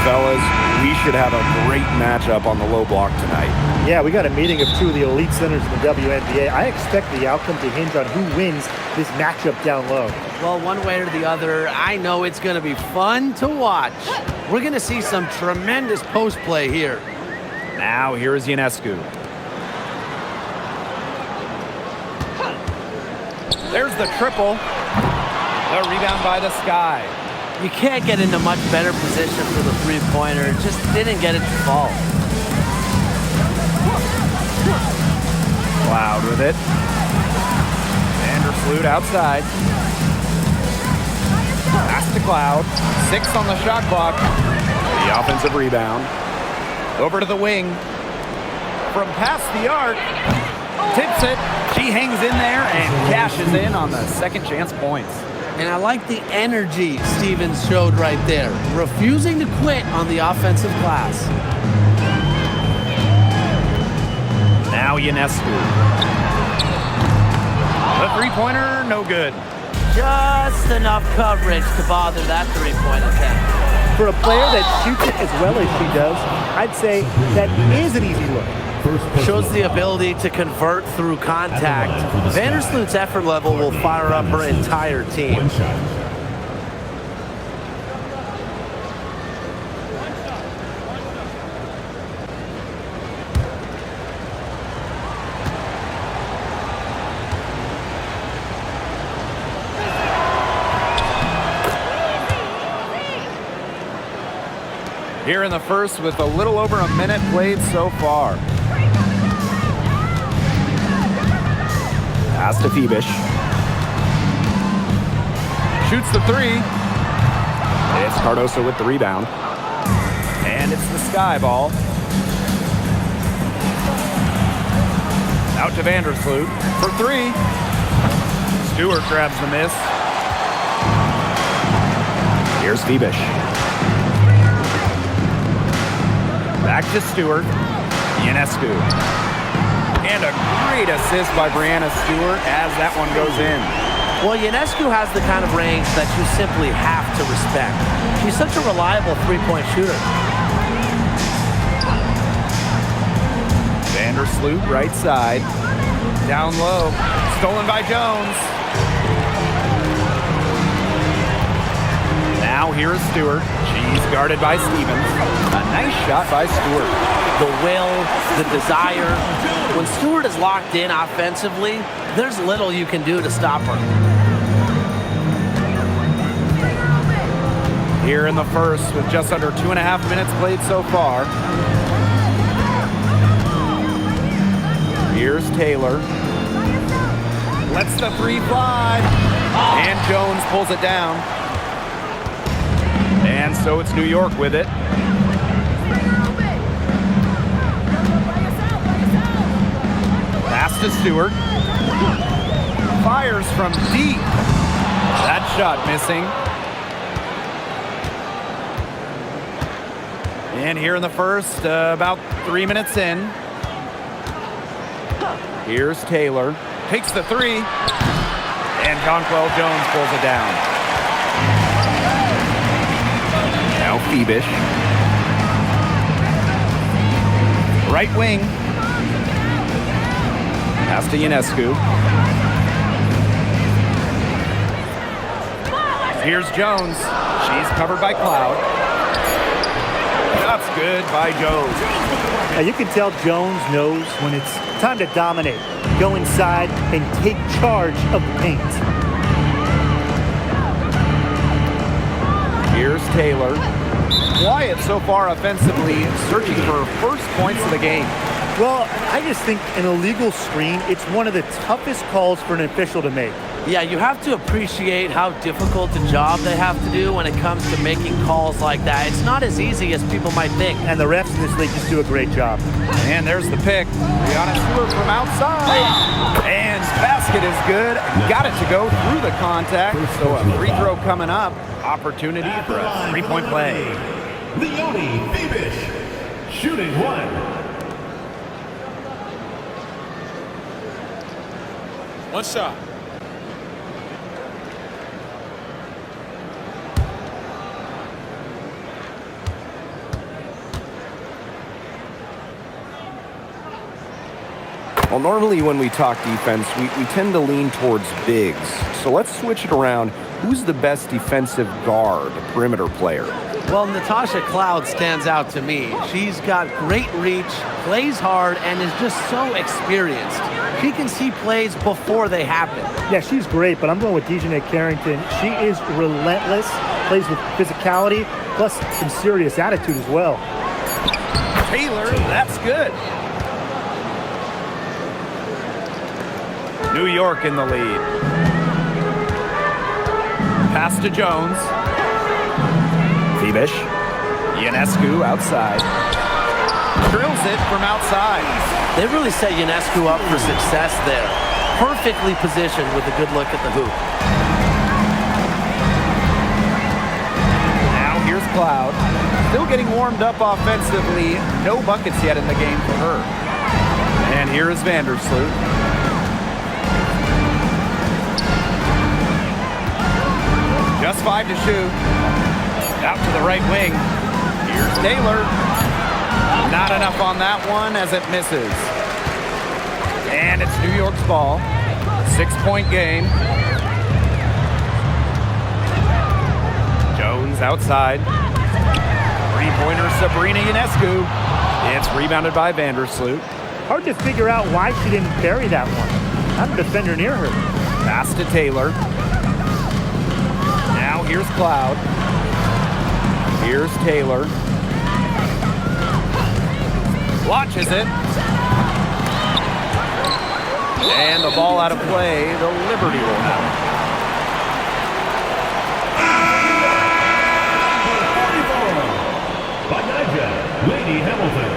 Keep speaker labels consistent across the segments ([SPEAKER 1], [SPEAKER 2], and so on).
[SPEAKER 1] Fellas, we should have a great matchup on the low block tonight.
[SPEAKER 2] Yeah, we got a meeting of two of the elite centers in the WNBA. I expect the outcome to hinge on who wins this matchup down low.
[SPEAKER 3] Well, one way or the other, I know it's going to be fun to watch. We're going to see some tremendous post play here.
[SPEAKER 1] Now, here is Ionescu. There's the triple. The rebound by the Sky.
[SPEAKER 3] You can't get into much better position for the three-pointer. Just didn't get it to fall.
[SPEAKER 1] Cloud with it. Vandersloot outside. Pass to Cloud. 6 on the shot clock. The offensive rebound. Over to the wing. From past the arc. Tips it. She hangs in there and cashes in on the second chance points.
[SPEAKER 3] And I like the energy Stevens showed right there, refusing to quit on the offensive glass.
[SPEAKER 1] Now Ionescu. The three-pointer, no good.
[SPEAKER 3] Just enough coverage to bother that three-point attempt.
[SPEAKER 2] For a player that shoots it as well as she does, I'd say that is an easy look.
[SPEAKER 3] Shows the ability to convert through contact. Vandersloot's effort level will fire up her entire team.
[SPEAKER 1] Here in the first with a little over a minute played so far. Pass to Phoebish. Shoots the three. It's Cardoso with the rebound. And it's the Sky ball. Out to Vandersloot for three. Stewart grabs the miss. Here's Phoebish. Back to Stewart. Ionescu. And a great assist by Brianna Stewart as that one goes in.
[SPEAKER 3] Well, Ionescu has the kind of range that you simply have to respect. She's such a reliable three-point shooter.
[SPEAKER 1] Vandersloot, right side. Down low. Stolen by Jones. Now here is Stewart. She's guarded by Stevens. A nice shot by Stewart.
[SPEAKER 3] The will, the desire. When Stewart is locked in offensively, there's little you can do to stop her.
[SPEAKER 1] Here in the first with just under 2.5 minutes played so far. Here's Taylor. Lets the three fly. And Jones pulls it down. And so it's New York with it. Pass to Stewart. Fires from deep. That shot missing. And here in the first, about 3 minutes in. Here's Taylor. Takes the three. And Jonquel Jones pulls it down. Now Phoebish. Right wing. Pass to Ionescu. Here's Jones. She's covered by Cloud. That's good by Jones.
[SPEAKER 2] Now you can tell Jones knows when it's time to dominate, go inside, and take charge of the paint.
[SPEAKER 1] Here's Taylor. Quiet so far offensively, searching for first points of the game.
[SPEAKER 2] Well, I just think an illegal screen, it's one of the toughest calls for an official to make.
[SPEAKER 3] Yeah, you have to appreciate how difficult a job they have to do when it comes to making calls like that. It's not as easy as people might think.
[SPEAKER 2] And the refs in this league just do a great job.
[SPEAKER 1] And there's the pick. Brianna Stewart from outside. And basket is good. Got it to go through the contact. So a free throw coming up. Opportunity for a three-point play.
[SPEAKER 4] Leonie Phoebish, shooting one.
[SPEAKER 5] One shot.
[SPEAKER 1] Well, normally when we talk defense, we tend to lean towards bigs. So let's switch it around. Who's the best defensive guard, perimeter player?
[SPEAKER 3] Well, Natasha Cloud stands out to me. She's got great reach, plays hard, and is just so experienced. She can see plays before they happen.
[SPEAKER 2] Yeah, she's great, but I'm going with Dejanay Carrington. She is relentless, plays with physicality, plus some serious attitude as well.
[SPEAKER 1] Taylor, that's good. New York in the lead. Pass to Jones. Fibish. Ionescu outside. Drills it from outside.
[SPEAKER 3] They really set Ionescu up for success there. Perfectly positioned with a good look at the hoop.
[SPEAKER 1] Now here's Cloud. Still getting warmed up offensively. No buckets yet in the game for her. And here is Vandersloot. Just 5 to shoot. Out to the right wing. Here's Taylor. Not enough on that one as it misses. And it's New York's ball. 6-point game. Jones outside. Three-pointer Sabrina Ionescu. It's rebounded by Vandersloot.
[SPEAKER 2] Hard to figure out why she didn't bury that one. Not a defender near her.
[SPEAKER 1] Pass to Taylor. Now here's Cloud. Here's Taylor. Launches it. And the ball out of play. The Liberty will have it.
[SPEAKER 4] 44 by Nigel Lady Hamilton.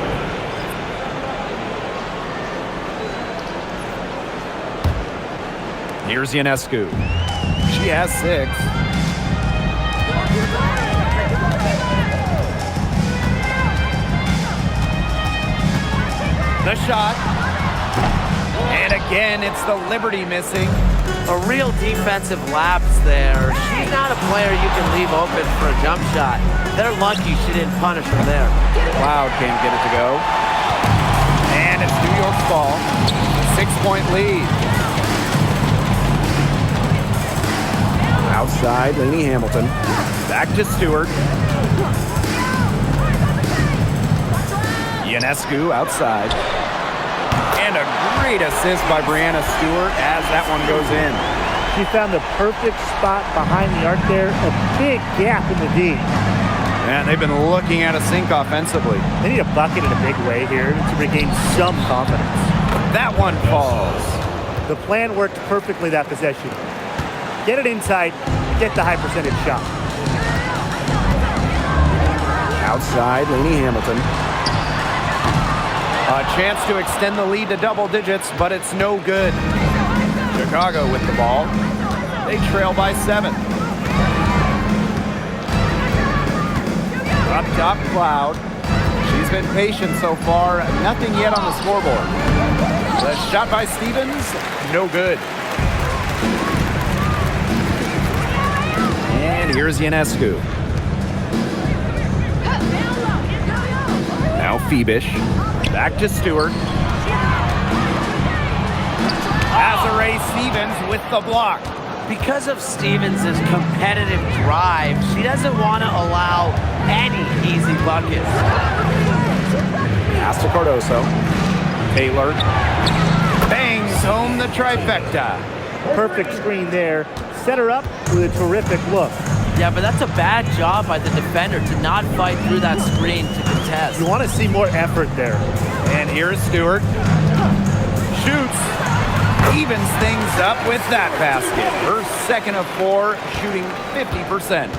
[SPEAKER 1] Here's Ionescu. She has 6. The shot. And again, it's the Liberty missing.
[SPEAKER 3] A real defensive lapse there. She's not a player you can leave open for a jump shot. They're lucky she didn't punish her there.
[SPEAKER 1] Cloud can't get it to go. And it's New York's ball. 6-point lead. Outside, Lainey Hamilton. Back to Stewart. Ionescu outside. And a great assist by Brianna Stewart as that one goes in.
[SPEAKER 2] She found the perfect spot behind the arc there. A big gap in the D.
[SPEAKER 1] And they've been looking at a sink offensively.
[SPEAKER 2] They need a bucket in a big way here to regain some confidence.
[SPEAKER 1] That one falls.
[SPEAKER 2] The plan worked perfectly that possession. Get it inside, get the high percentage shot.
[SPEAKER 1] Outside, Lainey Hamilton. A chance to extend the lead to double digits, but it's no good. Chicago with the ball. They trail by 7. Up top, Cloud. She's been patient so far. Nothing yet on the scoreboard. The shot by Stevens, no good. And here's Ionescu. Now Fibish. Back to Stewart. Azare Stevens with the block.
[SPEAKER 3] Because of Stevens' competitive drive, she doesn't want to allow any easy buckets.
[SPEAKER 1] Pass to Cardoso. Taylor bangs home the trifecta.
[SPEAKER 2] Perfect screen there. Set her up with a terrific look.
[SPEAKER 3] Yeah, but that's a bad job by the defender to not fight through that screen to contest.
[SPEAKER 2] You want to see more effort there.
[SPEAKER 1] And here's Stewart. Shoots. Evens things up with that basket. Her second of 4, shooting 50%.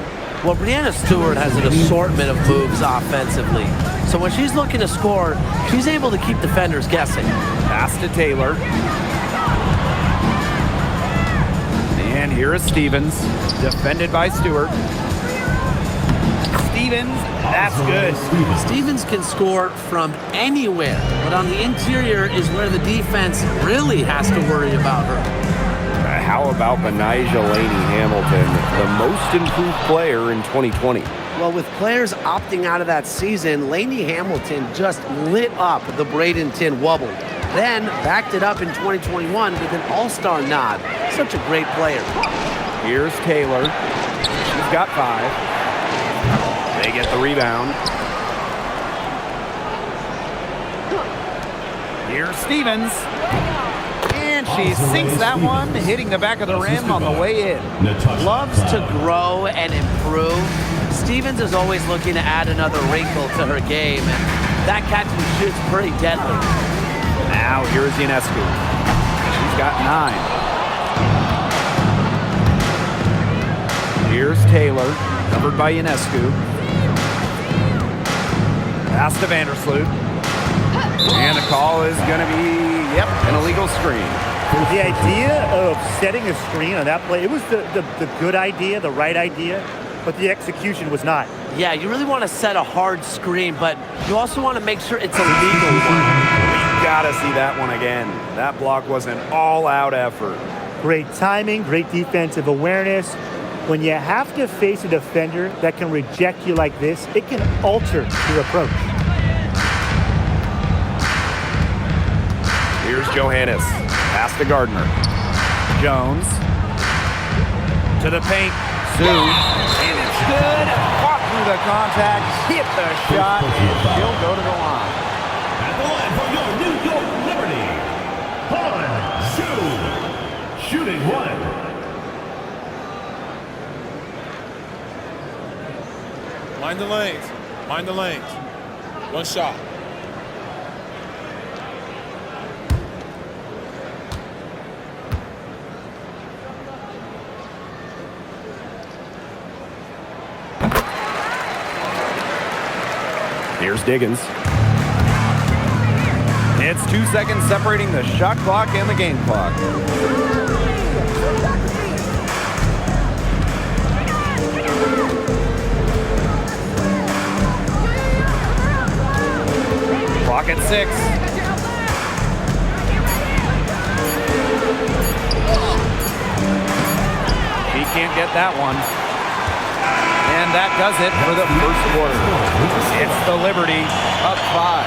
[SPEAKER 3] Well, Brianna Stewart has an assortment of moves offensively. So when she's looking to score, she's able to keep defenders guessing.
[SPEAKER 1] Pass to Taylor. And here is Stevens, defended by Stewart. Stevens, that's good.
[SPEAKER 3] Stevens can score from anywhere, but on the interior is where the defense really has to worry about her.
[SPEAKER 1] How about Benijah Laney Hamilton, the most improved player in 2020?
[SPEAKER 3] Well, with players opting out of that season, Laney Hamilton just lit up the Bradenton Wubble. Then backed it up in 2021 with an all-star nod. Such a great player.
[SPEAKER 1] Here's Taylor. She's got 5. They get the rebound. Here's Stevens. And she sinks that one, hitting the back of the rim on the way in.
[SPEAKER 3] Loves to grow and improve. Stevens is always looking to add another wrinkle to her game, and that catch and shoot's pretty deadly.
[SPEAKER 1] Now here's Ionescu. She's got 9. Here's Taylor, covered by Ionescu. Pass to Vandersloot. And the call is going to be, an illegal screen.
[SPEAKER 2] The idea of setting a screen on that play, it was the good idea, the right idea, but the execution was not.
[SPEAKER 3] Yeah, you really want to set a hard screen, but you also want to make sure it's a legal one.
[SPEAKER 1] We got to see that one again. That block was an all-out effort.
[SPEAKER 2] Great timing, great defensive awareness. When you have to face a defender that can reject you like this, it can alter your approach.
[SPEAKER 1] Here's Johannes. Pass to Gardner. Jones. To the paint. Sue. And it's good. Fought through the contact. Hit the shot. And she'll go to the line.
[SPEAKER 4] At the line for your New York Liberty, Han Sue. Shooting 1.
[SPEAKER 5] Mind the lanes. Mind the lanes. One shot.
[SPEAKER 1] Here's Diggins. It's 2 seconds separating the shot clock and the game clock. Clock at 6. She can't get that one. And that does it for the first quarter. It's the Liberty up 5.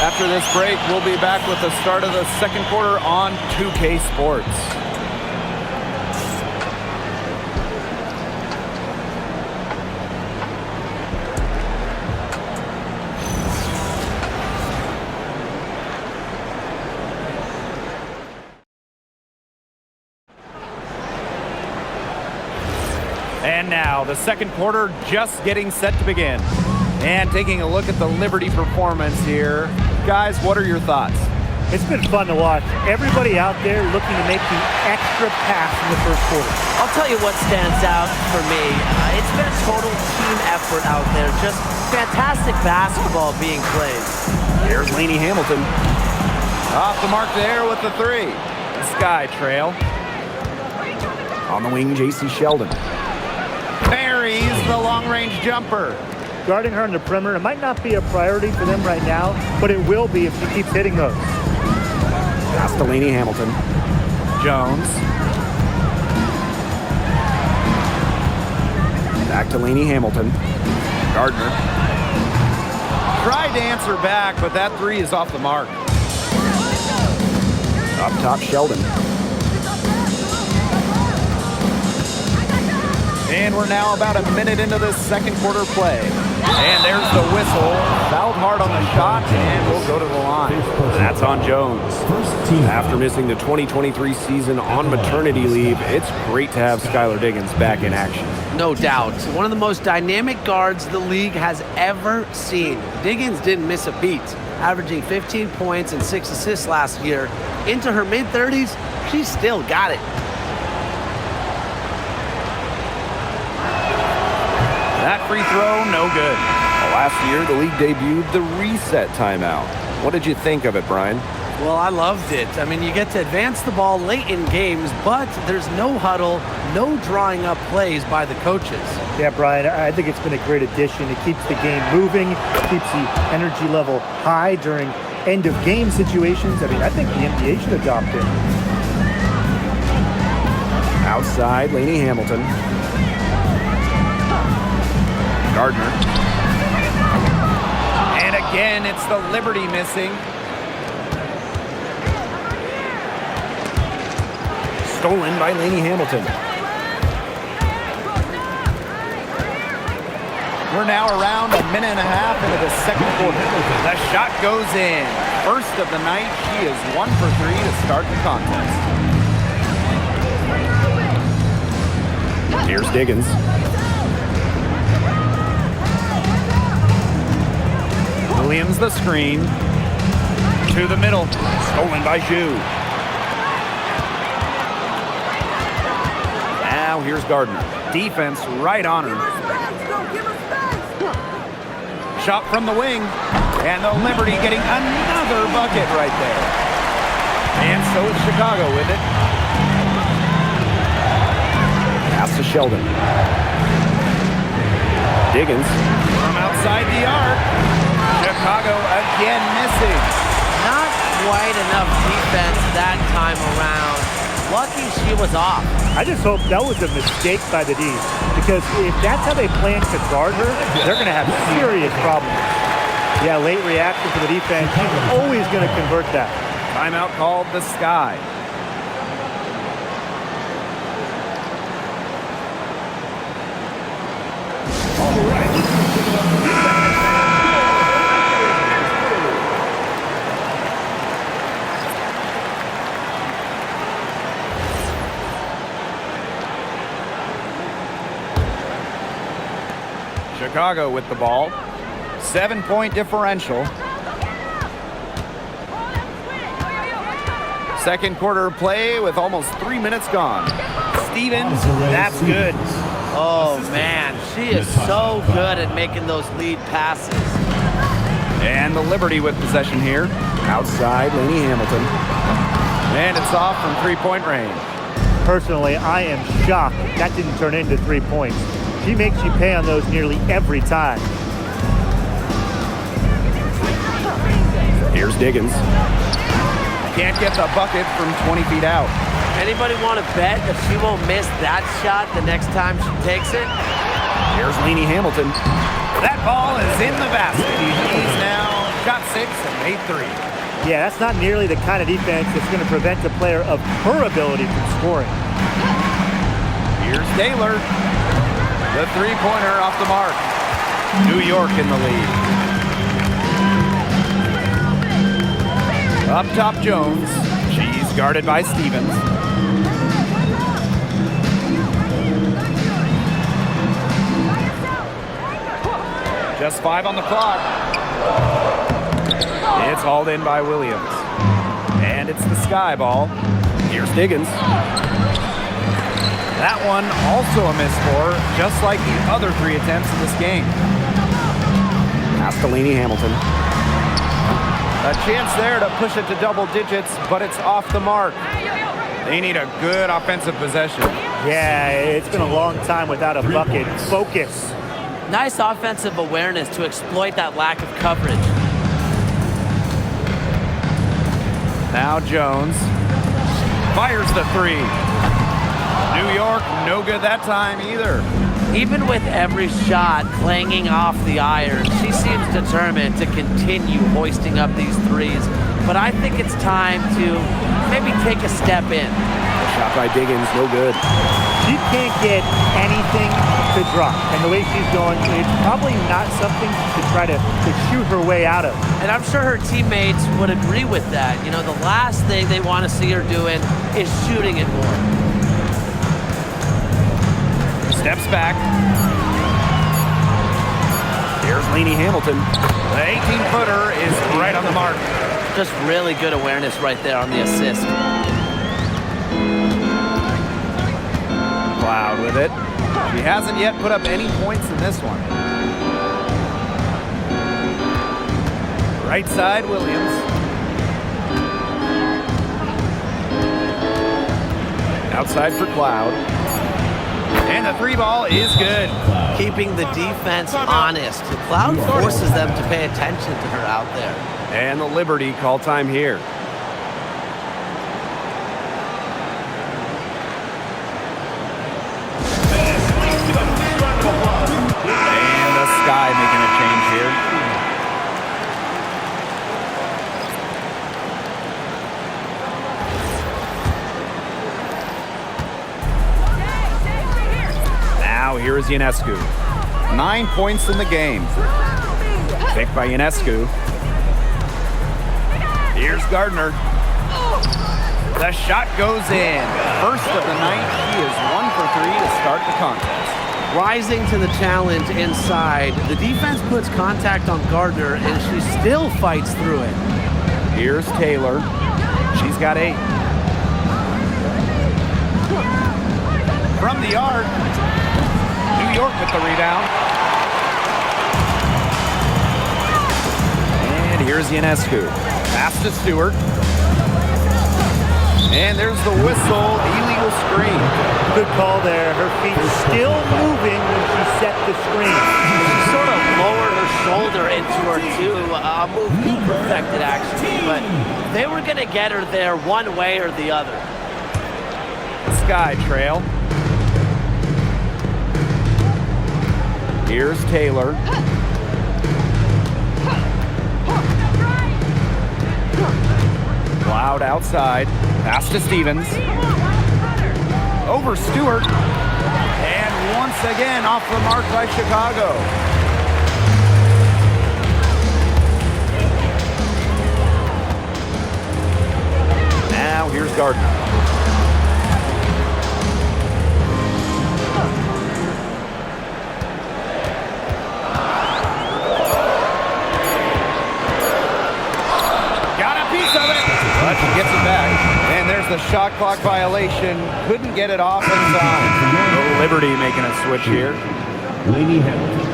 [SPEAKER 1] After this break, we'll be back with the start of the second quarter on 2K Sports. And now, the second quarter just getting set to begin. And taking a look at the Liberty performance here. Guys, what are your thoughts?
[SPEAKER 2] It's been fun to watch. Everybody out there looking to make the extra pass in the first quarter.
[SPEAKER 3] I'll tell you what stands out for me. It's been a total team effort out there. Just fantastic basketball being played.
[SPEAKER 1] Here's Lainey Hamilton. Off the mark there with the 3. Sky Trail. On the wing, J.C. Sheldon. Buries the long-range jumper.
[SPEAKER 2] Guarding her in the perimeter, it might not be a priority for them right now, but it will be if she keeps hitting those.
[SPEAKER 1] Pass to Lainey Hamilton. Jones. Back to Lainey Hamilton. Gardner. Tried to answer back, but that 3 is off the mark. Up top, Sheldon. And we're now about a minute into this second quarter play. And there's the whistle. Fouled hard on the shot, and we'll go to the line. That's on Jones. After missing the 2023 season on maternity leave, it's great to have Skylar Diggins back in action.
[SPEAKER 3] No doubt. One of the most dynamic guards the league has ever seen. Diggins didn't miss a beat, averaging 15 points and 6 assists last year. Into her mid-30s, she's still got it.
[SPEAKER 1] That free throw, no good. Last year, the league debuted the reset timeout. What did you think of it, Brian?
[SPEAKER 3] Well, I loved it. I mean, you get to advance the ball late in games, but there's no huddle, no drawing up plays by the coaches.
[SPEAKER 2] Yeah, Brian, I think it's been a great addition. It keeps the game moving, keeps the energy level high during end-of-game situations. I mean, I think the NBA should adopt it.
[SPEAKER 1] Outside, Lainey Hamilton. Gardner. And again, it's the Liberty missing. Stolen by Lainey Hamilton. We're now around a minute and a half into the second quarter. The shot goes in. First of the night, she is 1 for 3 to start the contest. Here's Diggins. Williams the screen. To the middle. Stolen by Zhu. Now here's Gardner. Defense right on her. Shot from the wing. And the Liberty getting another bucket right there. And so is Chicago with it. Pass to Sheldon. Diggins from outside the arc. Chicago again missing.
[SPEAKER 3] Not quite enough defense that time around. Lucky she was off.
[SPEAKER 2] I just hope that was a mistake by the D, because if that's how they plan to guard her, they're going to have serious problems. Yeah, late reaction for the defense. She's always going to convert that.
[SPEAKER 1] Timeout called the Sky.
[SPEAKER 4] All right,
[SPEAKER 1] Chicago with the ball. 7-point differential. Second quarter play with almost 3 minutes gone. Stevens, that's good.
[SPEAKER 3] Oh, man. She is so good at making those lead passes.
[SPEAKER 1] And the Liberty with possession here. Outside, Lainey Hamilton. And it's off from 3-point range.
[SPEAKER 2] Personally, I am shocked that didn't turn into 3 points. She makes you pay on those nearly every time.
[SPEAKER 1] Here's Diggins. Can't get the bucket from 20 feet out.
[SPEAKER 3] Anybody want to bet that she won't miss that shot the next time she takes it?
[SPEAKER 1] Here's Lainey Hamilton. That ball is in the basket. He's now shot 6 and made 3.
[SPEAKER 2] Yeah, that's not nearly the kind of defense that's going to prevent a player of her ability from scoring.
[SPEAKER 1] Here's Taylor. The three-pointer off the mark. New York in the lead. Up top, Jones. She's guarded by Stevens. Just 5 on the clock. It's hauled in by Williams. And it's the Sky ball. Here's Diggins. That one also a miss for her, just like the other 3 attempts in this game. Pass to Lainey Hamilton. A chance there to push it to double digits, but it's off the mark. They need a good offensive possession.
[SPEAKER 2] Yeah, it's been a long time without a bucket. Focus.
[SPEAKER 3] Nice offensive awareness to exploit that lack of coverage.
[SPEAKER 1] Now Jones fires the 3. New York, no good that time either.
[SPEAKER 3] Even with every shot clanging off the iron, she seems determined to continue hoisting up these threes. But I think it's time to maybe take a step in.
[SPEAKER 1] Shot by Diggins, no good.
[SPEAKER 2] She can't get anything to drop. And the way she's going, it's probably not something to try to shoot her way out of.
[SPEAKER 3] And I'm sure her teammates would agree with that. You know, the last thing they want to see her doing is shooting it more.
[SPEAKER 1] Steps back. Here's Lainey Hamilton. The 18-footer is right on the mark.
[SPEAKER 3] Just really good awareness right there on the assist.
[SPEAKER 1] Cloud with it. She hasn't yet put up any points in this one. Right side, Williams. Outside for Cloud. And the 3 ball is good.
[SPEAKER 3] Keeping the defense honest. The Cloud forces them to pay attention to her out there.
[SPEAKER 1] And the Liberty call time here. And the Sky making a change here. here is Ionescu. 9 points in the game. Picked by Ionescu. Here's Gardner. The shot goes in. First of the night. She is 1 for 3 to start the contest.
[SPEAKER 3] Rising to the challenge inside, the defense puts contact on Gardner, and she still fights through it.
[SPEAKER 1] Here's Taylor. She's got 8. From the arc, New York with the rebound. And here's Ionescu. Pass to Stewart. And there's the whistle, illegal screen.
[SPEAKER 2] Good call there. Her feet still moving when she set the screen.
[SPEAKER 3] She sort of lowered her shoulder into her too. A move he perfected actually, but they were going to get her there one way or the other.
[SPEAKER 1] Sky trail. Here's Taylor. Cloud outside. Pass to Stevens. Over Stewart. And once again off the mark by Chicago. Now here's Gardner. But she gets it back. And there's the shot clock violation. Couldn't get it off in time. Liberty making a switch here.
[SPEAKER 4] Lady Hamilton.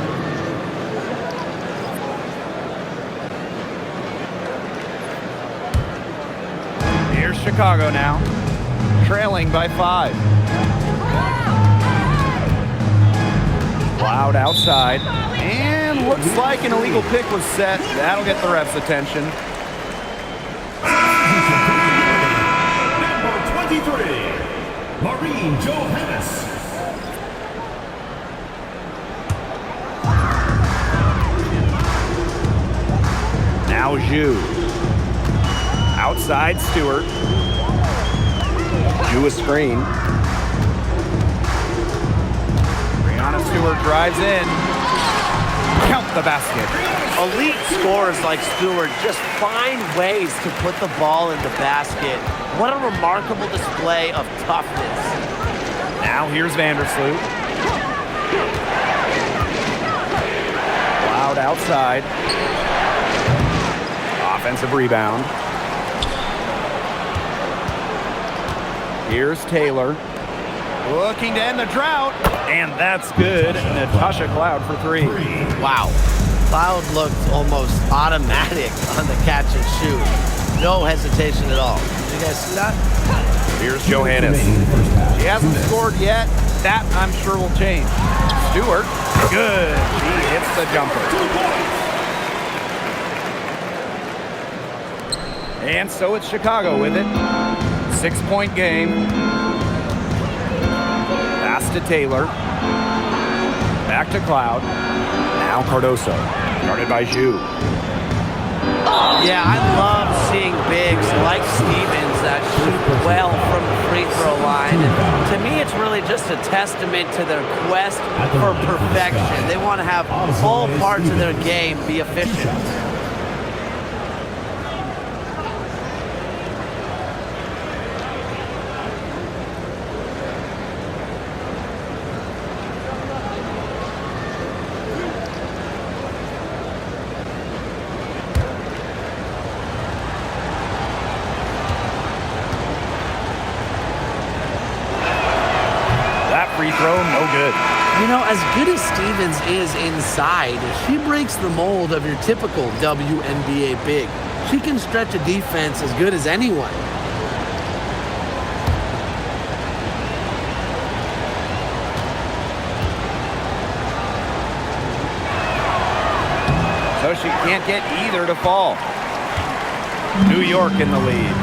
[SPEAKER 1] Here's Chicago now. Trailing by 5. Cloud outside. And looks like an illegal pick was set. That'll get the ref's attention.
[SPEAKER 4] Number 23, Maureen Johannes.
[SPEAKER 1] Now Zhu. Outside Stewart. Zhu a screen. Brianna Stewart drives in. Count the basket.
[SPEAKER 3] Elite scorers like Stewart just find ways to put the ball in the basket. What a remarkable display of toughness.
[SPEAKER 1] Now here's Vandersloot. Cloud outside. Offensive rebound. Here's Taylor. Looking to end the drought. And that's good. Natasha Cloud for 3.
[SPEAKER 3] Wow. Cloud looked almost automatic on the catch and shoot. No hesitation at all. Did you guys see that?
[SPEAKER 1] Here's Johannes. She hasn't scored yet. That, I'm sure, will change. Stewart. Good. She hits the jumper. And so it's Chicago with it. 6-point game. Pass to Taylor. Back to Cloud. Now Cardoso. Guarded by Zhu.
[SPEAKER 3] Yeah, I love seeing bigs like Stevens that shoot well from the free throw line. And to me, it's really just a testament to their quest for perfection. They want to have all parts of their game be efficient.
[SPEAKER 1] Free throw, no good.
[SPEAKER 3] You know, as good as Stevens is inside, she breaks the mold of your typical WNBA big. She can stretch a defense as good as anyone.
[SPEAKER 1] So she can't get either to fall. New York in the lead.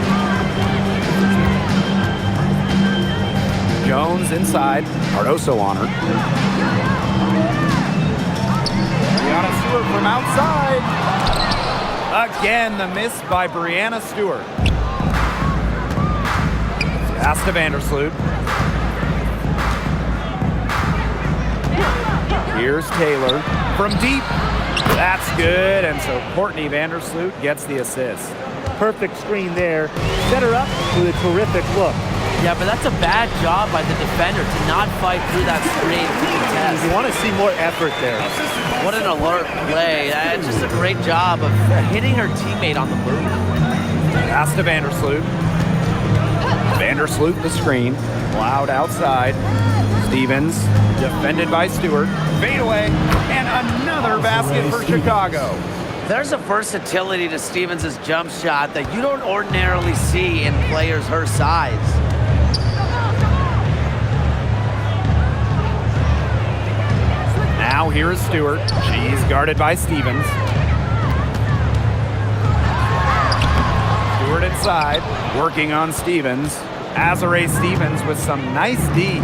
[SPEAKER 1] Jones inside. Cardoso on her. Brianna Stewart from outside. Again, the miss by Brianna Stewart. Pass to Vandersloot. Here's Taylor from deep. That's good, and so Courtney Vandersloot gets the assist.
[SPEAKER 2] Perfect screen there. Set her up with a terrific look.
[SPEAKER 3] Yeah, but that's a bad job by the defender to not fight through that screen to contest.
[SPEAKER 2] You want to see more effort there.
[SPEAKER 3] What an alert play. That's just a great job of hitting her teammate on the move.
[SPEAKER 1] Pass to Vandersloot. Vandersloot the screen. Loud outside. Stevens defended by Stewart. Fade away, and another basket for Chicago.
[SPEAKER 3] There's a versatility to Stevens' jump shot that you don't ordinarily see in players her size.
[SPEAKER 1] Now here is Stewart. She's guarded by Stevens. Stewart inside, working on Stevens. Azare Stevens with some nice D.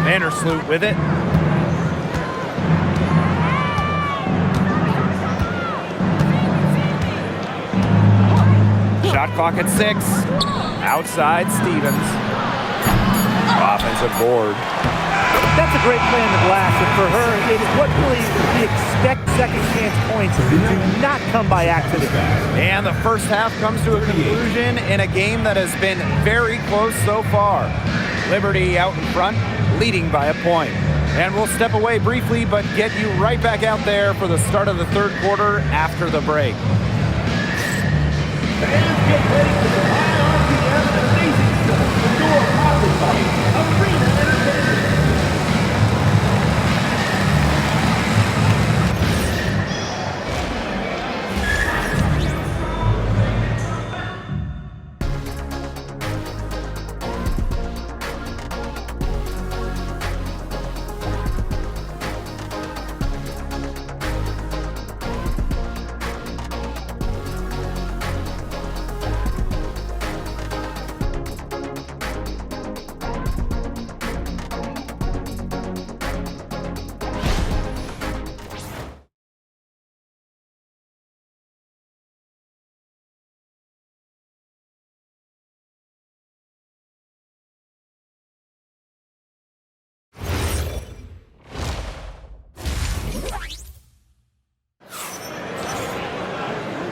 [SPEAKER 1] Vandersloot with it. Shot clock at 6. Outside Stevens. Offensive board.
[SPEAKER 2] That's a great play on the glass, and for her, it is what really we expect second chance points do not come by accident.
[SPEAKER 1] And the first half comes to a conclusion in a game that has been very close so far. Liberty out in front, leading by a point. And we'll step away briefly, but get you right back out there for the start of the third quarter after the break.
[SPEAKER 4] Fans get ready for the high RPM and amazing show. The door powered by Arena Entertainment.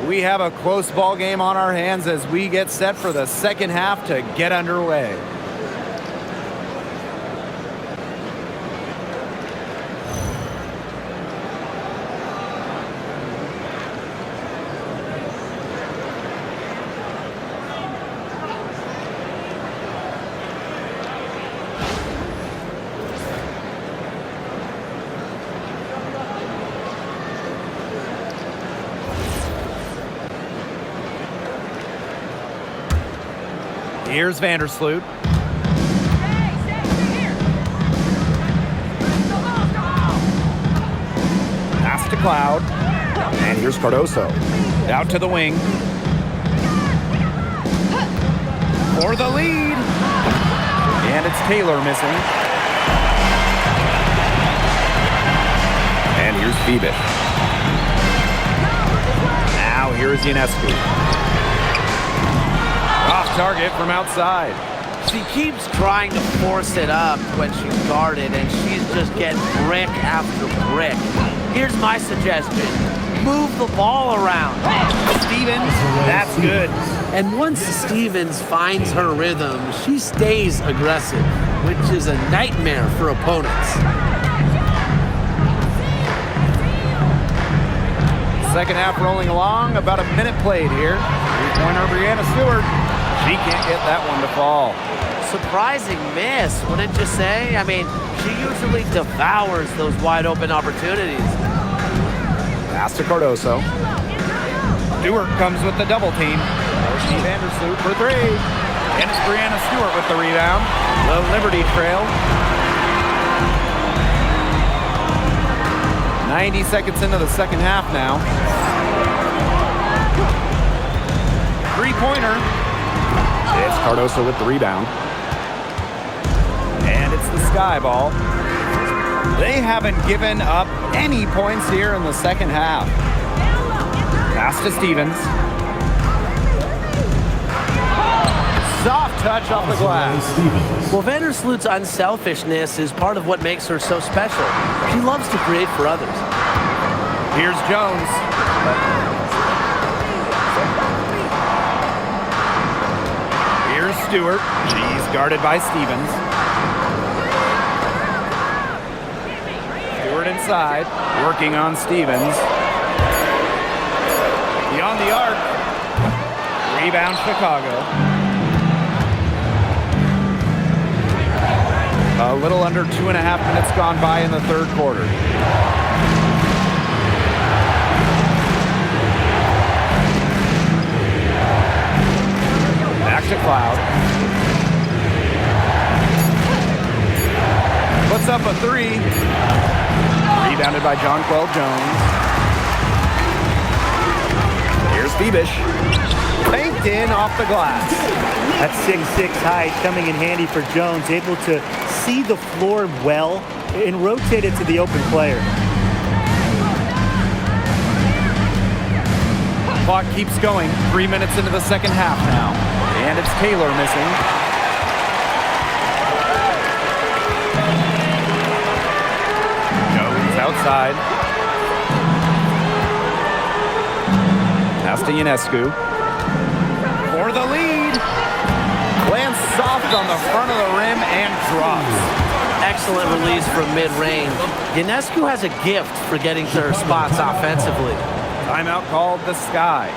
[SPEAKER 1] We have a close ball game on our hands as we get set for the second half to get underway. Here's Vandersloot. Pass to Cloud. And here's Cardoso. Out to the wing. For the lead. And it's Taylor missing. And here's Phoebe. Now here's Ionescu. Off target from outside.
[SPEAKER 3] She keeps trying to force it up when she's guarded, and she's just getting brick after brick. Here's my suggestion. Move the ball around.
[SPEAKER 1] Stevens, that's good.
[SPEAKER 3] And once Stevens finds her rhythm, she stays aggressive, which is a nightmare for opponents.
[SPEAKER 1] Second half rolling along, about a minute played here. Three-pointer Brianna Stewart. She can't get that one to fall.
[SPEAKER 3] Surprising miss, wouldn't you say? I mean, she usually devours those wide open opportunities.
[SPEAKER 1] Pass to Cardoso. Stewart comes with the double team. Courtney Vandersloot for 3. And it's Brianna Stewart with the rebound. The Liberty trail. 90 seconds into the second half now. Three-pointer. It's Cardoso with the rebound. And it's the Sky Ball. They haven't given up any points here in the second half. Pass to Stevens. Soft touch off the glass.
[SPEAKER 4] Stevens.
[SPEAKER 3] Well, Vandersloot's unselfishness is part of what makes her so special. She loves to create for others.
[SPEAKER 1] Here's Jones. Here's Stewart. She's guarded by Stevens. Stewart inside, working on Stevens. Beyond the arc. Rebound Chicago. A little under 2.5 minutes gone by in the third quarter. Back to Cloud. Puts up a three. Rebounded by Jonquel Jones. Here's Bebish. Banked in off the glass.
[SPEAKER 2] That 6'6" height coming in handy for Jones, able to see the floor well and rotate it to the open player.
[SPEAKER 1] Clock keeps going. 3 minutes into the second half now. And it's Taylor missing. Jones outside. Pass to Ionescu. For the lead. Lands soft on the front of the rim and drops.
[SPEAKER 3] Excellent release from mid-range. Ionescu has a gift for getting to her spots offensively.
[SPEAKER 1] Timeout called the Sky.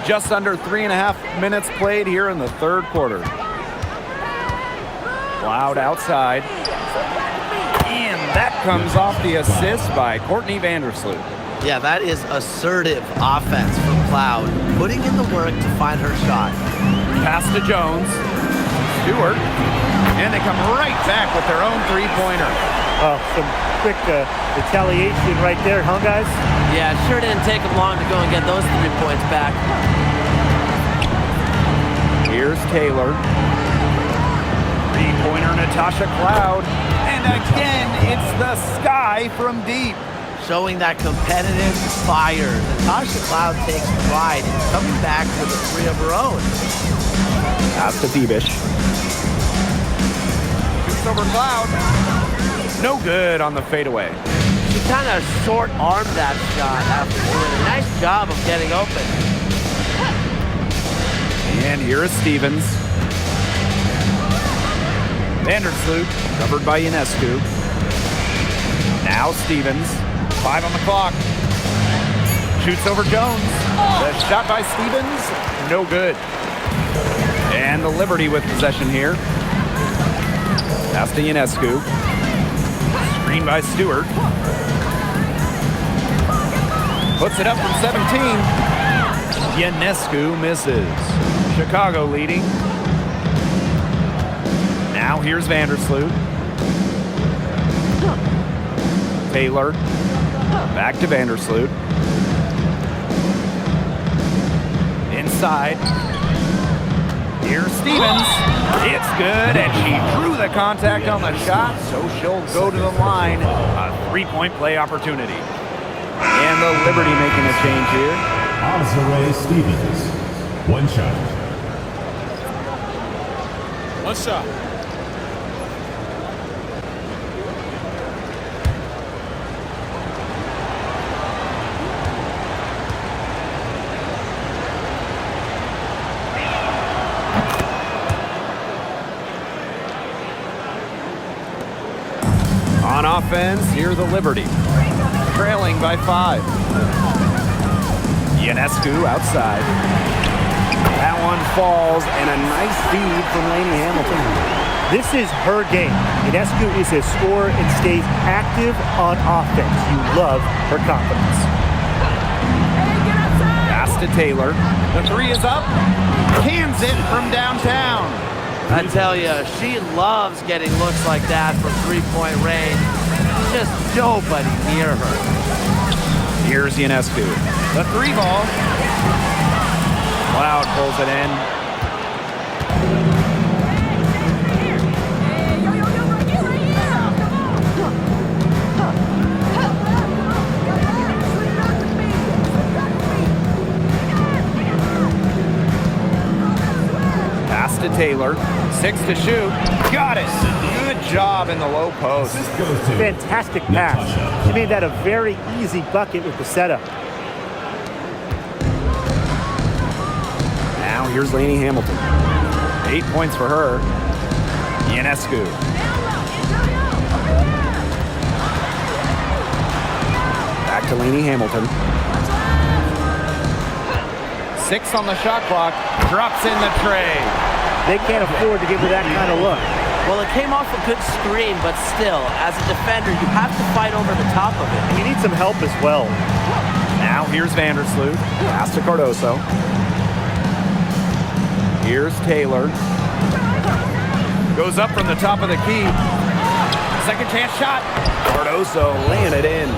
[SPEAKER 1] Just under 3.5 minutes played here in the third quarter. Cloud outside. And that comes off the assist by Courtney Vandersloot.
[SPEAKER 3] Yeah, that is assertive offense from Cloud, putting in the work to find her shot.
[SPEAKER 1] Pass to Jones. Stewart. And they come right back with their own three-pointer.
[SPEAKER 2] Oh, some quick retaliation right there, huh, guys?
[SPEAKER 3] Yeah, it sure didn't take them long to go and get those 3 points back.
[SPEAKER 1] Here's Taylor. Three-pointer Natasha Cloud. And again, it's the Sky from deep.
[SPEAKER 3] Showing that competitive fire. Natasha Cloud takes pride in coming back with a three of her own.
[SPEAKER 1] Pass to Bebish. Shoots over Cloud. No good on the fadeaway.
[SPEAKER 3] She kind of short-armed that shot after doing a nice job of getting open.
[SPEAKER 1] And here is Stevens. Vandersloot, covered by Ionescu. Now Stevens. 5 on the clock. Shoots over Jones. The shot by Stevens, no good. And the Liberty with possession here. Pass to Ionescu. Screen by Stewart. Puts it up from 17. Ionescu misses. Chicago leading. Now here's Vandersloot. Taylor. Back to Vandersloot. Inside. Here's Stevens. It's good, and she drew the contact on the shot, so she'll go to the line. A three-point play opportunity. And the Liberty making a change here.
[SPEAKER 4] Azare Stevens. One shot.
[SPEAKER 5] One shot.
[SPEAKER 1] On offense, here the Liberty. Trailing by 5. Ionescu outside. That one falls, and a nice feed from Lainey Hamilton.
[SPEAKER 2] This is her game. Ionescu is a scorer and stays active on offense. You love her confidence.
[SPEAKER 1] Pass to Taylor. The three is up. Cans it from downtown.
[SPEAKER 3] I tell you, she loves getting looks like that from three-point range. Just nobody near her.
[SPEAKER 1] Here's Ionescu. The 3 ball. Cloud pulls it in. Pass to Taylor. 6 to shoot. Got it. Good job in the low post.
[SPEAKER 2] Fantastic pass. She made that a very easy bucket with the setup.
[SPEAKER 1] Now here's Lainey Hamilton. 8 points for her. Ionescu. Back to Lainey Hamilton. 6 on the shot clock. Drops in the tray.
[SPEAKER 2] They can't afford to give her that kind of look.
[SPEAKER 3] Well, it came off a good screen, but still, as a defender, you have to fight over the top of it.
[SPEAKER 2] You need some help as well.
[SPEAKER 1] Now here's Vandersloot. Pass to Cardoso. Here's Taylor. Goes up from the top of the key. Second chance shot. Cardoso laying it in.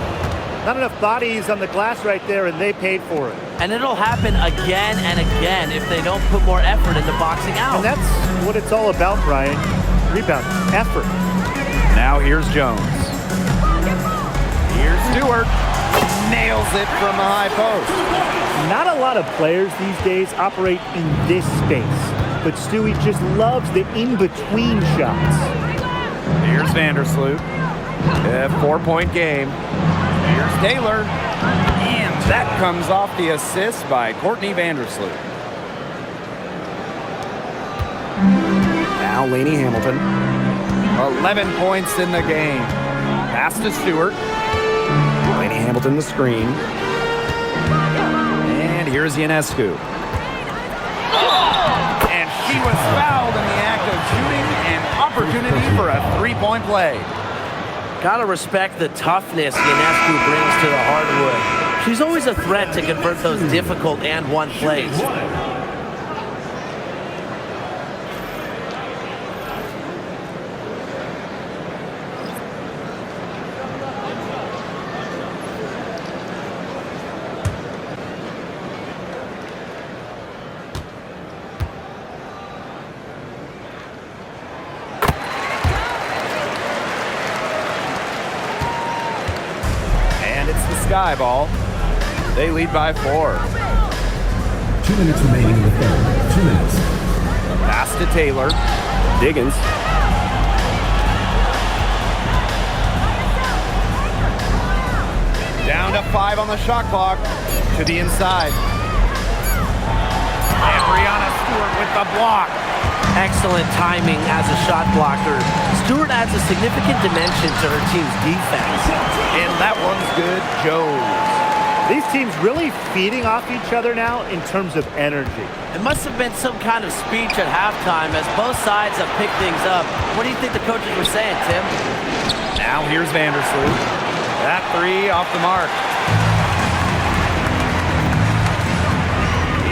[SPEAKER 2] Not enough bodies on the glass right there, and they paid for it.
[SPEAKER 3] And it'll happen again and again if they don't put more effort into boxing out.
[SPEAKER 2] And that's what it's all about, Brian. Rebound, effort.
[SPEAKER 1] Now here's Jones. Here's Stewart. Nails it from the high post.
[SPEAKER 2] Not a lot of players these days operate in this space, but Stewie just loves the in-between shots.
[SPEAKER 1] Here's Vandersloot. A 4-point game. Here's Taylor. And that comes off the assist by Courtney Vandersloot. Now Lainey Hamilton. 11 points in the game. Pass to Stewart. Lainey Hamilton the screen. And here's Ionescu. And she was fouled in the act of shooting an opportunity for a 3-point play.
[SPEAKER 3] Gotta respect the toughness Ionescu brings to the hardwood. She's always a threat to convert those difficult and one plays.
[SPEAKER 1] Sky ball. They lead by 4.
[SPEAKER 4] 2 minutes remaining in the third. 2 minutes.
[SPEAKER 1] Pass to Taylor. Diggins. Down to 5 on the shot clock. To the inside. And Brianna Stewart with the block.
[SPEAKER 3] Excellent timing as a shot blocker. Stewart adds a significant dimension to her team's defense.
[SPEAKER 1] And that one's good. Jones.
[SPEAKER 2] These teams really feeding off each other now in terms of energy.
[SPEAKER 3] It must have been some kind of speech at halftime as both sides have picked things up. What do you think the coaches were saying, Tim?
[SPEAKER 1] Now here's Vandersloot. That 3 off the mark.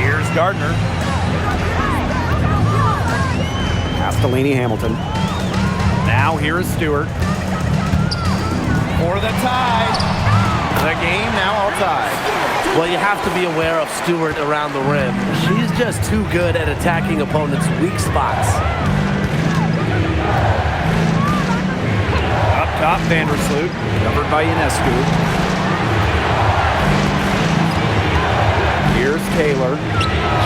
[SPEAKER 1] Here's Gardner. Pass to Lainey Hamilton. Now here is Stewart. For the tie. The game now all tied.
[SPEAKER 3] Well, you have to be aware of Stewart around the rim. She's just too good at attacking opponents' weak spots.
[SPEAKER 1] Up top, Vandersloot. Covered by Ionescu. Here's Taylor.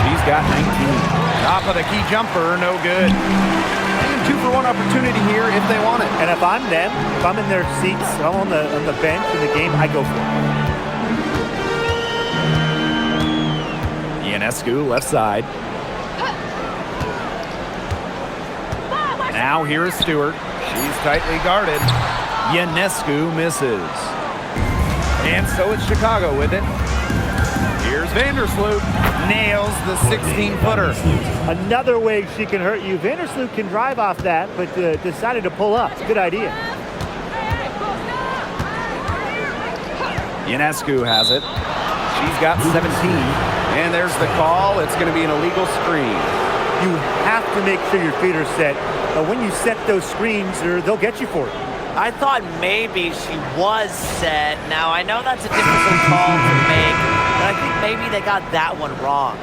[SPEAKER 1] She's got 19. Top of the key jumper, no good. 2-for-1 opportunity here if they want it.
[SPEAKER 2] And if I'm them, if I'm in their seats, I'm on the bench in the game, I go for it.
[SPEAKER 1] Ionescu, left side. Now here is Stewart. She's tightly guarded. Ionescu misses. And so it's Chicago with it. Here's Vandersloot. Nails the 16-footer.
[SPEAKER 2] Another way she can hurt you. Vandersloot can drive off that, but decided to pull up. It's a good idea.
[SPEAKER 1] Ionescu has it. She's got 17. And there's the call. It's going to be an illegal screen.
[SPEAKER 2] You have to make sure your feet are set. When you set those screens, they'll get you for it.
[SPEAKER 3] I thought maybe she was set. Now, I know that's a difficult call to make, but I think maybe they got that one wrong.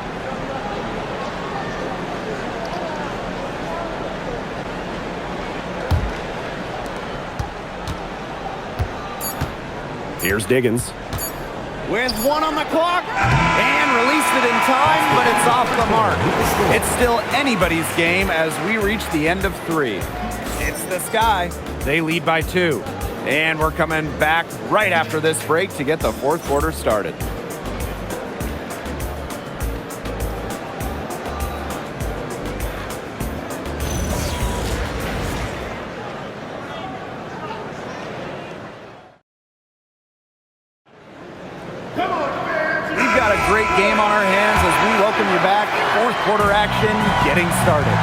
[SPEAKER 1] Here's Diggins. With 1 on the clock, and released it in time, but it's off the mark. It's still anybody's game as we reach the end of 3. It's the Sky. They lead by 2. And we're coming back right after this break to get the 4th quarter started. We've got a great game on our hands as we welcome you back. 4th quarter action getting started.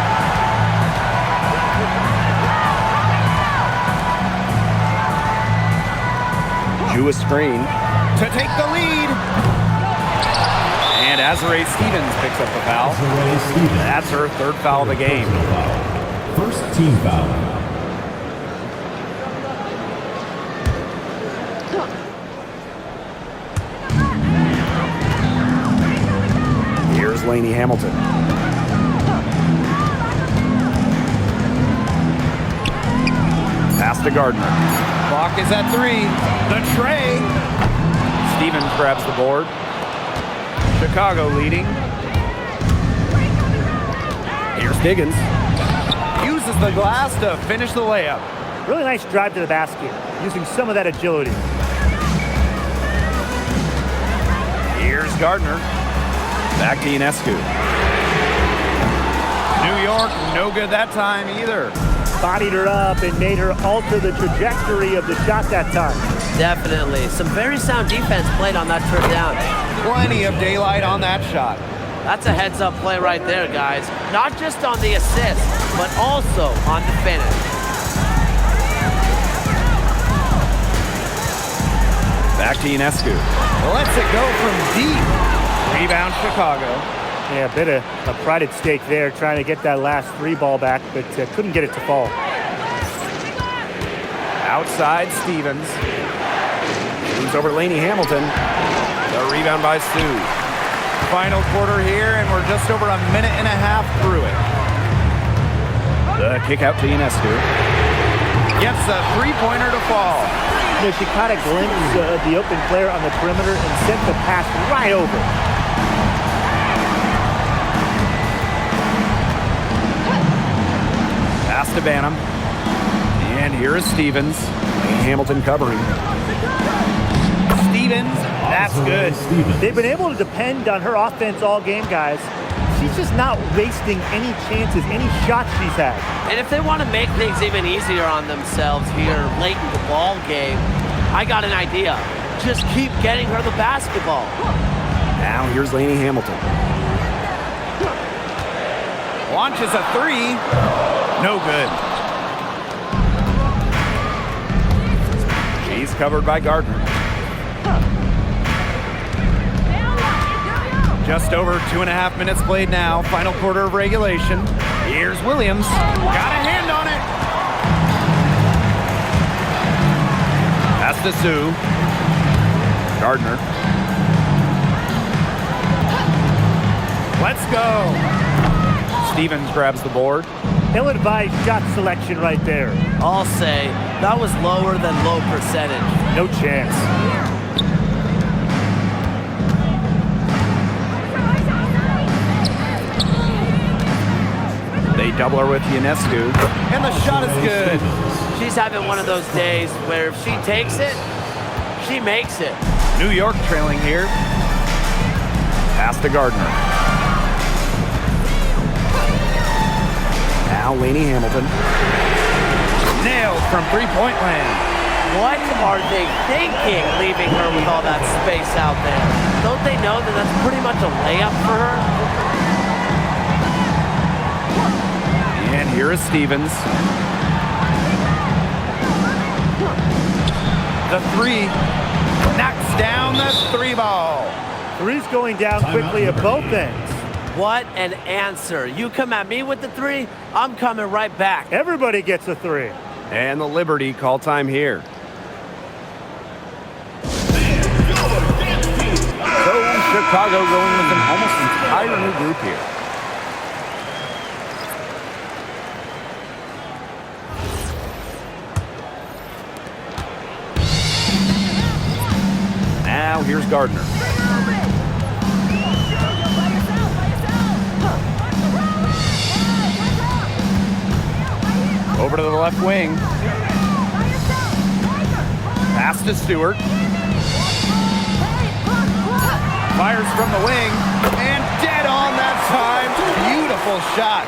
[SPEAKER 1] A screen to take the lead. And Azarae Stevens picks up the foul. That's her 3rd foul of the game.
[SPEAKER 4] First team foul.
[SPEAKER 1] Here's Lainey Hamilton. Pass to Gardner. Clock is at 3. The tray. Stevens grabs the board. Chicago leading. Here's Diggins. Uses the glass to finish the layup.
[SPEAKER 2] Really nice drive to the basket, using some of that agility.
[SPEAKER 1] Here's Gardner. Back to Ionescu. New York, no good that time either.
[SPEAKER 2] Bodied her up and made her alter the trajectory of the shot that time.
[SPEAKER 3] Definitely. Some very sound defense played on that trip down.
[SPEAKER 1] Plenty of daylight on that shot.
[SPEAKER 3] That's a heads-up play right there, guys. Not just on the assist, but also on the finish.
[SPEAKER 1] Back to Ionescu. Lets it go from deep. Rebound Chicago.
[SPEAKER 2] Yeah, a bit of a pride at stake there, trying to get that last 3 ball back, but couldn't get it to fall.
[SPEAKER 1] Outside Stevens. Moves over Lainey Hamilton. The rebound by Sue. Final quarter here, and we're just over a minute and a half through it. The kick out to Ionescu. Gets a 3-pointer to fall.
[SPEAKER 2] You know, she caught a glimpse of the open player on the perimeter and sent the pass right over.
[SPEAKER 1] Pass to Banham. And here is Stevens. Hamilton covering. Stevens, that's good.
[SPEAKER 2] They've been able to depend on her offense all game, guys. She's just not wasting any chances, any shots she's had.
[SPEAKER 3] And if they want to make things even easier on themselves here late in the ball game, I got an idea. Just keep getting her the basketball.
[SPEAKER 1] Now here's Lainey Hamilton. Launches a 3. No good. She's covered by Gardner. Just over 2.5 minutes played now. Final quarter of regulation. Here's Williams. Got a hand on it. Pass to Sue. Gardner. Let's go. Stevens grabs the board.
[SPEAKER 2] Ill-advised shot selection right there.
[SPEAKER 3] I'll say that was lower than low percentage.
[SPEAKER 2] No chance.
[SPEAKER 1] They double her with Ionescu, and the shot is good.
[SPEAKER 3] She's having one of those days where if she takes it, she makes it.
[SPEAKER 1] New York trailing here. Pass to Gardner. Now Lainey Hamilton. Nailed from three-point land.
[SPEAKER 3] What are they thinking, leaving her with all that space out there? Don't they know that that's pretty much a layup for her?
[SPEAKER 1] And here is Stevens. The 3 knocks down the 3 ball.
[SPEAKER 2] Three's going down quickly at both ends.
[SPEAKER 3] What an answer. You come at me with the 3, I'm coming right back.
[SPEAKER 2] Everybody gets a 3.
[SPEAKER 1] And the Liberty call time here. So Chicago going with an almost entire new group here. Now here's Gardner. Over to the left wing. Pass to Stewart. Fires from the wing. And dead on that time. Beautiful shot.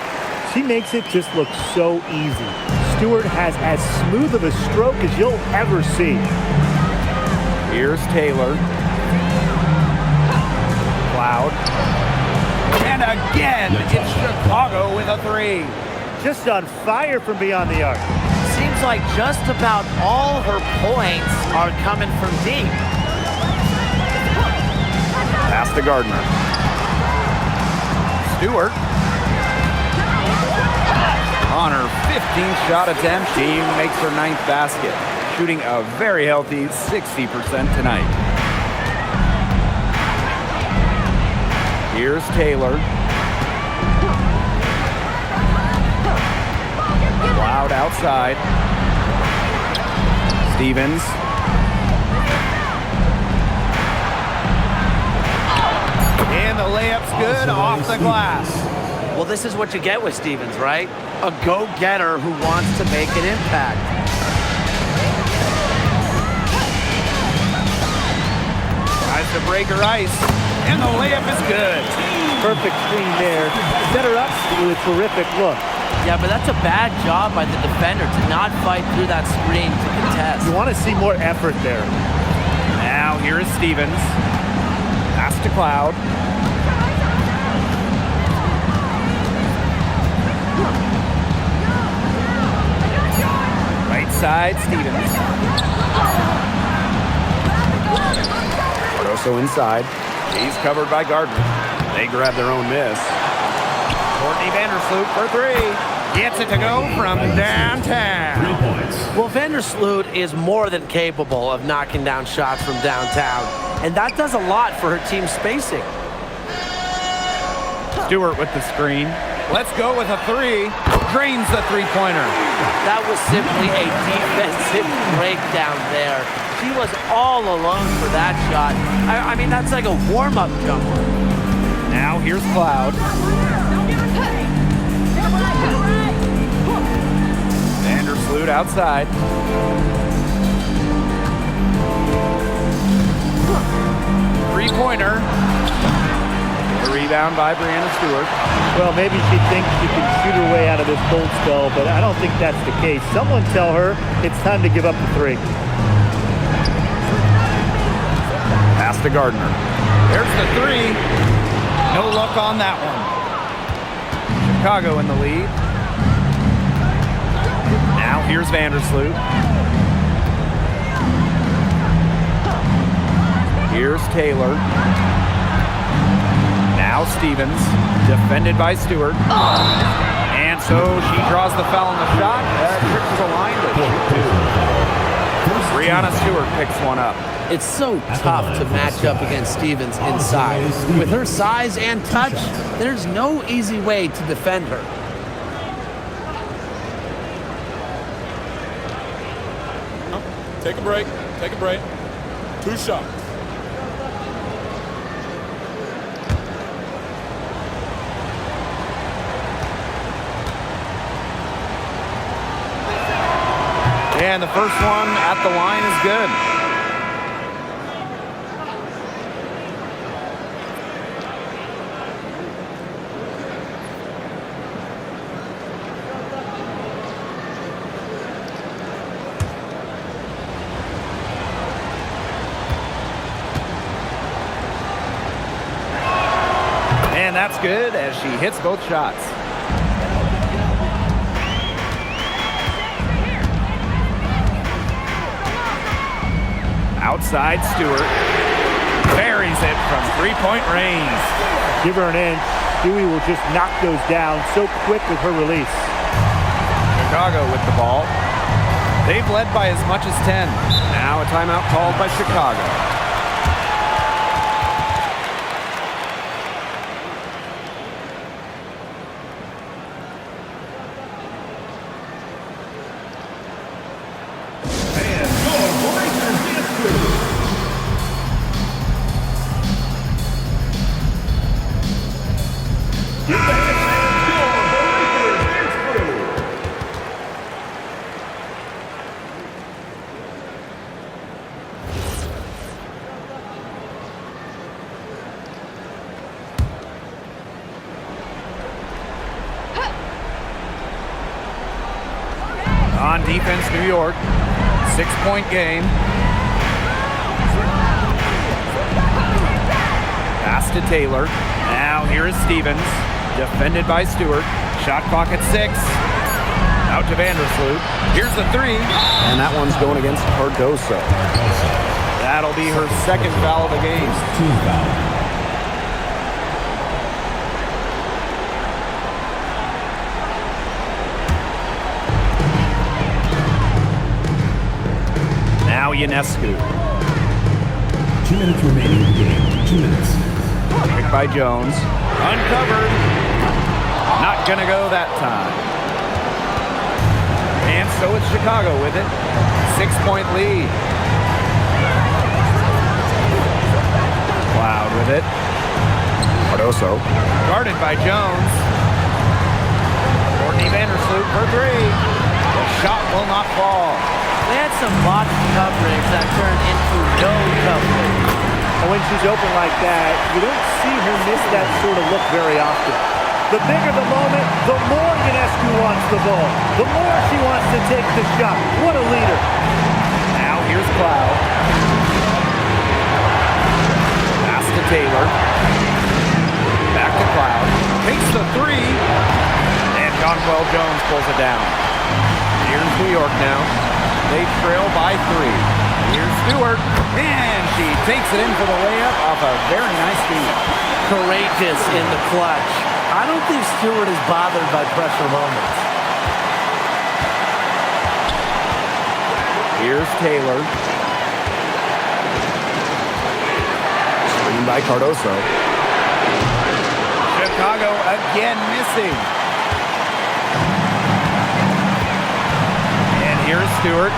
[SPEAKER 2] She makes it just look so easy. Stewart has as smooth of a stroke as you'll ever see.
[SPEAKER 1] Here's Taylor. Cloud. And again, it's Chicago with a three.
[SPEAKER 2] Just on fire from beyond the arc.
[SPEAKER 6] Seems like just about all her points are coming from deep.
[SPEAKER 1] Pass to Gardner. Stewart. On her 15th shot attempt, she makes her 9th basket, shooting a very healthy 60% tonight. Here's Taylor. Cloud outside. Stevens. And the layup's good off the glass.
[SPEAKER 3] Well, this is what you get with Stevens, right? A go-getter who wants to make an impact.
[SPEAKER 1] Tries to break her ice, and the layup is good.
[SPEAKER 2] Perfect screen there. Set her up with a terrific look.
[SPEAKER 6] Yeah, but that's a bad job by the defender to not fight through that screen to contest.
[SPEAKER 2] You want to see more effort there.
[SPEAKER 1] Now here is Stevens. Pass to Cloud. Right side, Stevens. Rosso inside. He's covered by Gardner. They grab their own miss. Courtney Vandersloot for three. Gets it to go from downtown.
[SPEAKER 4] 3 points.
[SPEAKER 3] Well, Vandersloot is more than capable of knocking down shots from downtown, and that does a lot for her team's spacing.
[SPEAKER 1] Stewart with the screen. Let's go with a three. Drains the three-pointer.
[SPEAKER 6] That was simply a defensive breakdown there. She was all alone for that shot. I mean, that's like a warm-up jumper.
[SPEAKER 1] Now here's Cloud. Vandersloot outside. Three-pointer. The rebound by Brianna Stewart.
[SPEAKER 2] Well, maybe she thinks she can shoot her way out of this cold spell, but I don't think that's the case. Someone tell her it's time to give up the three.
[SPEAKER 1] Pass to Gardner. There's the three. No luck on that one. Chicago in the lead. Now here's Vandersloot. Here's Taylor. Now Stevens, defended by Stewart. And so she draws the foul on the shot. Tricks the line to shoot two. Brianna Stewart picks one up.
[SPEAKER 3] It's so tough to match up against Stevens inside. With her size and touch, there's no easy way to defend her.
[SPEAKER 5] Take a break. Take a break. 2 shots.
[SPEAKER 1] And the first one at the line is good. And that's good as she hits both shots. Outside Stewart. Buries it from three-point range.
[SPEAKER 2] Give her an inch. Dewey will just knock those down so quick with her release.
[SPEAKER 1] Chicago with the ball. They've led by as much as 10. Now a timeout called by Chicago. defense, New York. 6-point game. Pass to Taylor. Now here is Stevens. Defended by Stewart. Shot clock at 6. Out to Vandersloot. Here's the 3. And that one's going against Cardoso. That'll be her second foul of the game.
[SPEAKER 4] Team foul.
[SPEAKER 1] Now Ionescu.
[SPEAKER 4] 2 minutes remaining in the game. 2 minutes.
[SPEAKER 1] Picked by Jones. Uncovered. Not gonna go that time. And so it's Chicago with it. 6-point lead. Cloud with it. Cardoso. Guarded by Jones. Courtney Vandersloot for 3. The shot will not fall.
[SPEAKER 6] They had some box coverage that turned into no coverage.
[SPEAKER 2] And when she's open like that, you don't see her miss that sort of look very often. The bigger the moment, the more Ionescu wants the ball. The more she wants to take the shot. What a leader.
[SPEAKER 1] Now here's Cloud. Pass to Taylor. Back to Cloud. Takes the 3. And Conwell Jones pulls it down. Here's New York now. They trail by 3. Here's Stewart. And she takes it in for the layup off a very nice feed.
[SPEAKER 6] Courageous in the clutch. I don't think Stewart is bothered by pressure moments.
[SPEAKER 1] Here's Taylor. Screen by Cardoso. Chicago again missing. And here's Stewart.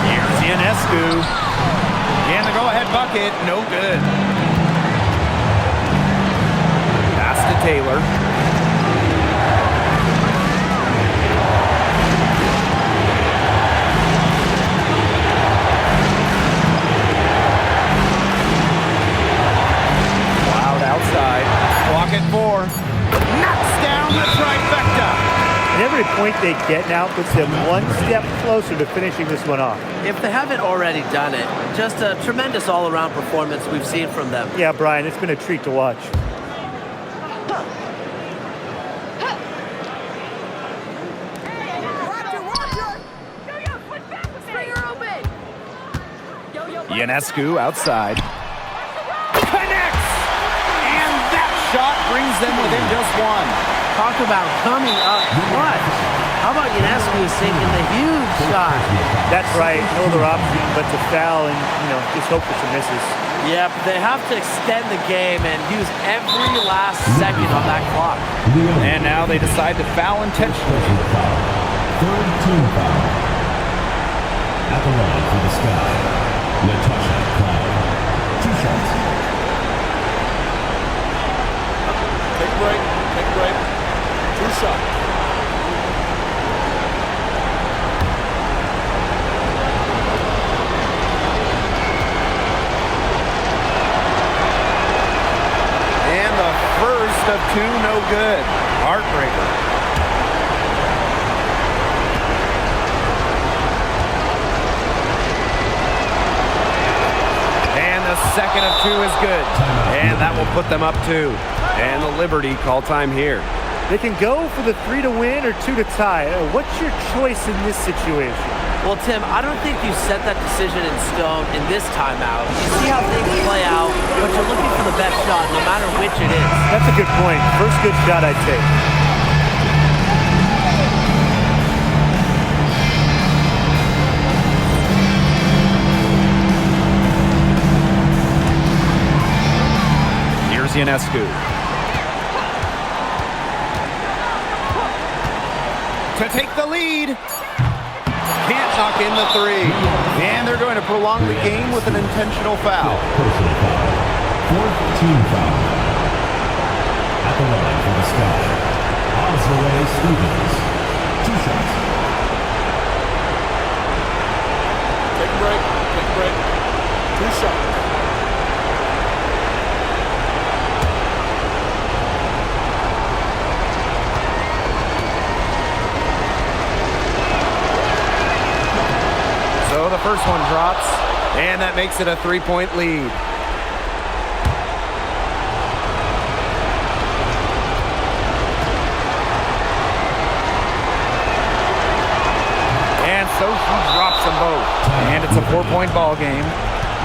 [SPEAKER 1] Here's Ionescu. And the go-ahead bucket, no good. Pass to Taylor. Cloud outside. Clock at 4. Knocks down the trifecta.
[SPEAKER 2] And every point they get now puts them one step closer to finishing this one off.
[SPEAKER 6] If they haven't already done it, just a tremendous all-around performance we've seen from them.
[SPEAKER 2] Yeah, Brian, it's been a treat to watch.
[SPEAKER 1] Ionescu outside. Connects! And that shot brings them within just 1.
[SPEAKER 6] Talk about coming up clutch. How about Ionescu sinking the huge shot?
[SPEAKER 2] That's right. No other option but to foul and, just hope for some misses.
[SPEAKER 6] Yep, they have to extend the game and use every last second on that clock.
[SPEAKER 1] And now they decide to foul intentionally.
[SPEAKER 4] Third team foul. At the line for the Sky, Natasha Cloud. 2 shots.
[SPEAKER 5] Take a break. Take a break. 2 shots.
[SPEAKER 1] And the first of 2, no good. Heartbreaker. And the second of 2 is good. And that will put them up 2. And the Liberty call time here.
[SPEAKER 2] They can go for the 3 to win or 2 to tie. What's your choice in this situation?
[SPEAKER 6] Well, Tim, I don't think you set that decision in stone in this timeout. You see how things play out, but you're looking for the best shot, no matter which it is.
[SPEAKER 2] That's a good point. First good shot I'd take.
[SPEAKER 1] Here's Ionescu. To take the lead. Can't knock in the 3. And they're going to prolong the game with an intentional foul.
[SPEAKER 4] Personal foul. Fourth team foul. At the line for the Sky, Oswald Stevens. 2 shots.
[SPEAKER 5] Take a break. Take a break. 2 shots.
[SPEAKER 1] First one drops, and that makes it a 3-point lead. And so she drops them both. And it's a 4-point ball game.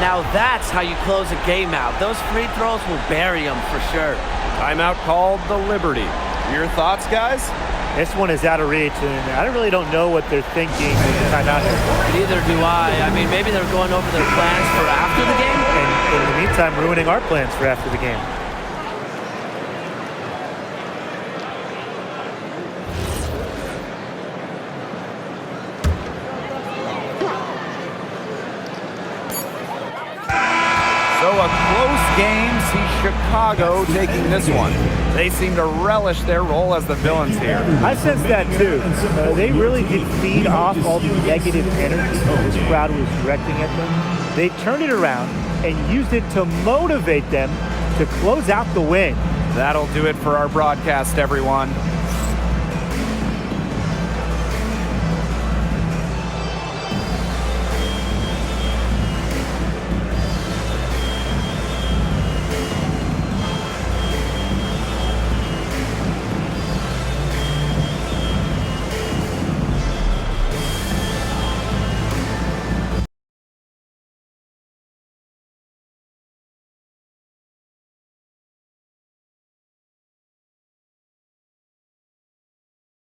[SPEAKER 6] Now that's how you close a game out. Those free throws will bury them for sure.
[SPEAKER 1] Timeout called the Liberty. Your thoughts, guys?
[SPEAKER 2] This one is out of reach, and I really don't know what they're thinking with the timeout here.
[SPEAKER 6] Neither do I. I mean, maybe they're going over their plans for after the game.
[SPEAKER 2] And in the meantime, ruining our plans for after the game.
[SPEAKER 1] So a close game sees Chicago taking this one. They seem to relish their role as the villains here.
[SPEAKER 2] I sense that too. They really did feed off all the negative energy this crowd was directing at them. They turned it around and used it to motivate them to close out the win.
[SPEAKER 1] That'll do it for our broadcast, everyone.